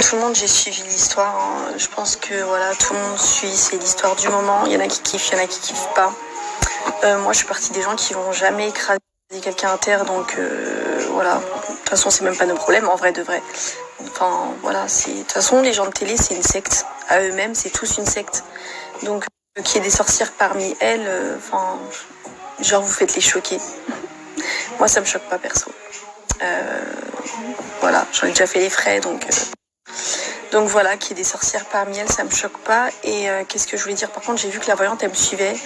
Tout le monde, j'ai suivi l'histoire. Hein. Je pense que voilà, tout le monde suit, c'est l'histoire du moment. Il y en a qui kiffent, il y en a qui kiffent pas. Moi, je suis partie des gens qui vont jamais écraser quelqu'un à terre, donc voilà. De toute façon, c'est même pas nos problèmes, en vrai de vrai. Enfin, voilà, c'est. De toute façon, les gens de télé, c'est une secte. À eux-mêmes, c'est tous une secte. Donc, qu'il y ait des sorcières parmi elles, enfin, genre, vous faites les choquer. Moi, ça me choque pas, perso. Voilà, j'en ai déjà fait les frais, donc voilà, qu'il y ait des sorcières parmi elles, ça me choque pas. Et qu'est-ce que je voulais dire? Par contre, j'ai vu que la voyante, elle me suivait.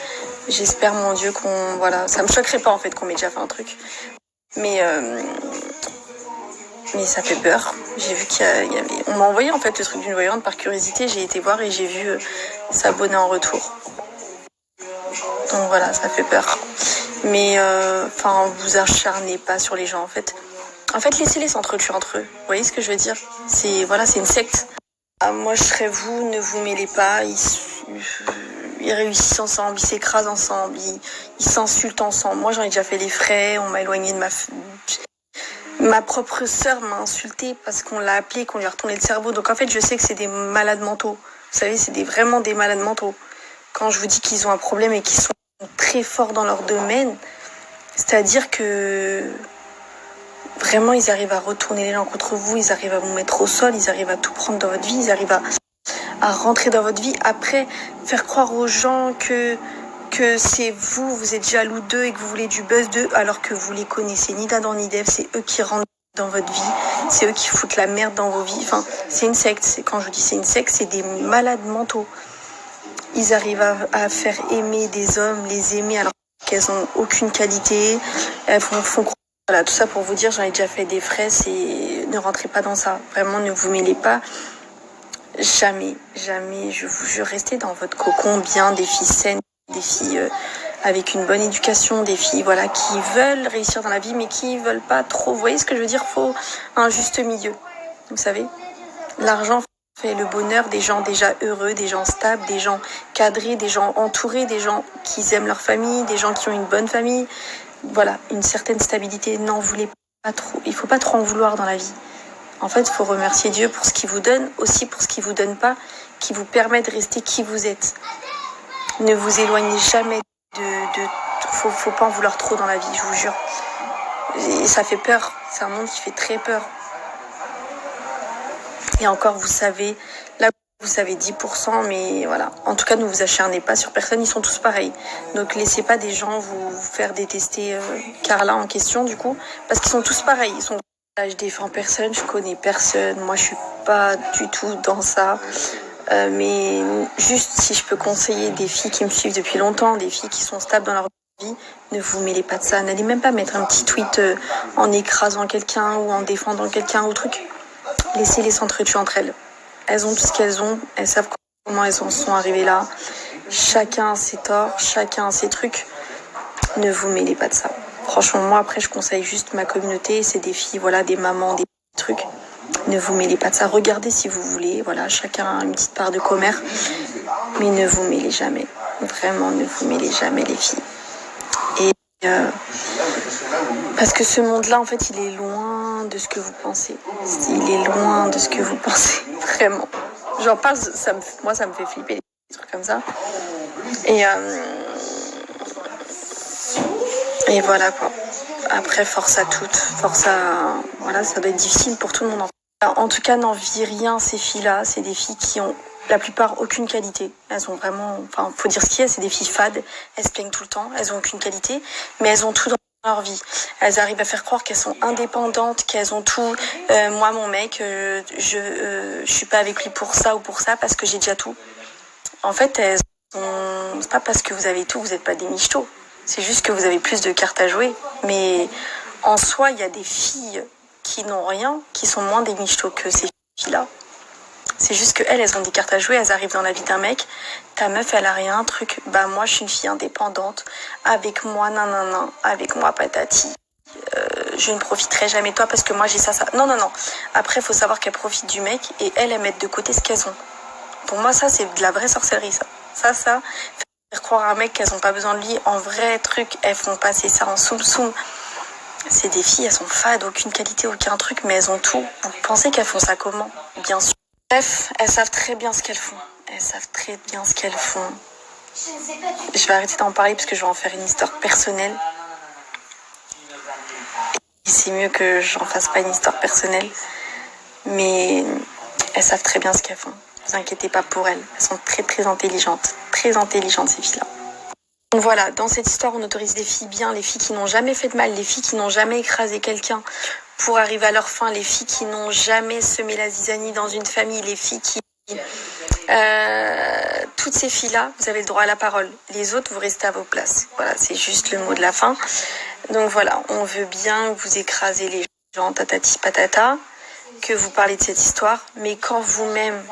J'espère, mon Dieu, qu'on... Voilà, ça me choquerait pas, en fait, qu'on m'ait déjà fait un truc. Mais ça fait peur. J'ai vu qu'il y avait... On m'a envoyé, en fait, le truc d'une voyante par curiosité. J'ai été voir et j'ai vu s'abonner en retour. Donc voilà, ça fait peur. Mais, vous acharnez pas sur les gens, en fait. En fait, laissez-les s'entretuer entre eux. Vous voyez ce que je veux dire? C'est une secte. Ah, moi, je serais vous, ne vous mêlez pas. Ils réussissent ensemble, ils s'écrasent ensemble, ils s'insultent ensemble. Moi, j'en ai déjà fait les frais, on m'a éloigné de ma propre sœur m'a insultée parce qu'on l'a appelée, qu'on lui a retourné le cerveau. Donc en fait, je sais que c'est des malades mentaux. Vous savez, c'est vraiment des malades mentaux. Quand je vous dis qu'ils ont un problème et qu'ils sont très forts dans leur domaine, c'est-à-dire que vraiment, ils arrivent à retourner les gens contre vous, ils arrivent à vous mettre au sol, ils arrivent à tout prendre dans votre vie, ils arrivent à rentrer dans votre vie. Après, faire croire aux gens que c'est vous êtes jaloux d'eux et que vous voulez du buzz d'eux, alors que vous les connaissez ni d'Adam ni d'Ève, c'est eux qui rentrent dans votre vie, c'est eux qui foutent la merde dans vos vies. Enfin, c'est une secte. Quand je vous dis c'est une secte, c'est des malades mentaux. Ils arrivent à faire aimer des hommes, les aimer alors qu'elles n'ont aucune qualité. Elles font voilà, tout ça pour vous dire, j'en ai déjà fait des frais, ne rentrez pas dans ça. Vraiment, ne vous mêlez pas. Jamais, je vous jure, restez dans votre cocon bien, des filles saines, des filles avec une bonne éducation, des filles qui veulent réussir dans la vie, mais qui veulent pas trop. Vous voyez ce que je veux dire? Faut un juste milieu. Vous savez, l'argent fait le bonheur des gens déjà heureux, des gens stables, des gens cadrés, des gens entourés, des gens qui aiment leur famille, des gens qui ont une bonne famille. Voilà, une certaine stabilité. N'en voulez pas trop. Il faut pas trop en vouloir dans la vie. En fait, il faut remercier Dieu pour ce qu'il vous donne, aussi pour ce qu'il vous donne pas, qui vous permet de rester qui vous êtes. Ne vous éloignez jamais faut pas en vouloir trop dans la vie, je vous jure. Et ça fait peur. C'est un monde qui fait très peur. Et encore, vous savez, là, vous savez 10%, mais voilà. En tout cas, ne vous acharnez pas sur personne, ils sont tous pareils. Donc, laissez pas des gens vous faire détester Carla en question, du coup, parce qu'ils sont tous pareils. Je défends personne, je connais personne. Moi, je suis pas du tout dans ça. Mais juste, si je peux conseiller des filles qui me suivent depuis longtemps, des filles qui sont stables dans leur vie, ne vous mêlez pas de ça. N'allez même pas mettre un petit tweet en écrasant quelqu'un ou en défendant quelqu'un ou truc. Laissez-les s'entretuer entre elles. Elles ont tout ce qu'elles ont. Elles savent comment elles en sont arrivées là. Chacun a ses torts, chacun a ses trucs. Ne vous mêlez pas de ça. Franchement, moi, après, je conseille juste ma communauté. C'est des filles, des mamans, des trucs. Ne vous mêlez pas de ça. Regardez si vous voulez. Voilà, chacun a une petite part de commère. Mais ne vous mêlez jamais. Vraiment, ne vous mêlez jamais, les filles. Et parce que ce monde-là, en fait, il est loin de ce que vous pensez. Il est loin de ce que vous pensez. Vraiment. J'en parle, moi, ça me fait flipper, des trucs comme ça. Et voilà, quoi. Après, force à toutes. Voilà, ça doit être difficile pour tout le monde. En tout cas, n'envie rien ces filles-là. C'est des filles qui ont, la plupart, aucune qualité. Elles ont vraiment... faut dire ce qu'il y a, c'est des filles fades. Elles se plaignent tout le temps. Elles ont aucune qualité. Mais elles ont tout dans leur vie. Elles arrivent à faire croire qu'elles sont indépendantes, qu'elles ont tout. Moi, mon mec, je suis pas avec lui pour ça ou pour ça parce que j'ai déjà tout. En fait, c'est pas parce que vous avez tout, vous n'êtes pas des michtos. C'est juste que vous avez plus de cartes à jouer. Mais en soi, il y a des filles qui n'ont rien, qui sont moins des michtos que ces filles-là. C'est juste qu'elles ont des cartes à jouer, elles arrivent dans la vie d'un mec. Ta meuf, elle a rien, un truc. Bah, moi, je suis une fille indépendante. Avec moi, nanana. Avec moi, patati. Je ne profiterai jamais de toi parce que moi, j'ai ça. Non. Après, il faut savoir qu'elles profitent du mec et elles mettent de côté ce qu'elles ont. Pour moi, ça, c'est de la vraie sorcellerie, ça. Faire croire à un mec qu'elles n'ont pas besoin de lui, en vrai truc, elles font passer ça en soum-soum. C'est des filles, elles sont fades, aucune qualité, aucun truc, mais elles ont tout. Vous pensez qu'elles font ça comment? Bien sûr. Bref, elles savent très bien ce qu'elles font. Elles savent très bien ce qu'elles font. Je vais arrêter d'en parler parce que je vais en faire une histoire personnelle. Et c'est mieux que j'en fasse pas une histoire personnelle. Mais elles savent très bien ce qu'elles font. Ne vous inquiétez pas pour elles. Elles sont très très intelligentes. Très intelligentes ces filles-là. Donc voilà, dans cette histoire, on autorise les filles bien, les filles qui n'ont jamais fait de mal, les filles qui n'ont jamais écrasé quelqu'un pour arriver à leur fin, les filles qui n'ont jamais semé la zizanie dans une famille, les filles qui... toutes ces filles-là, vous avez le droit à la parole. Les autres, vous restez à vos places. Voilà, c'est juste le mot de la fin. Donc voilà, on veut bien vous écraser les gens, tatati patata, que vous parlez de cette histoire, mais quand vous-même,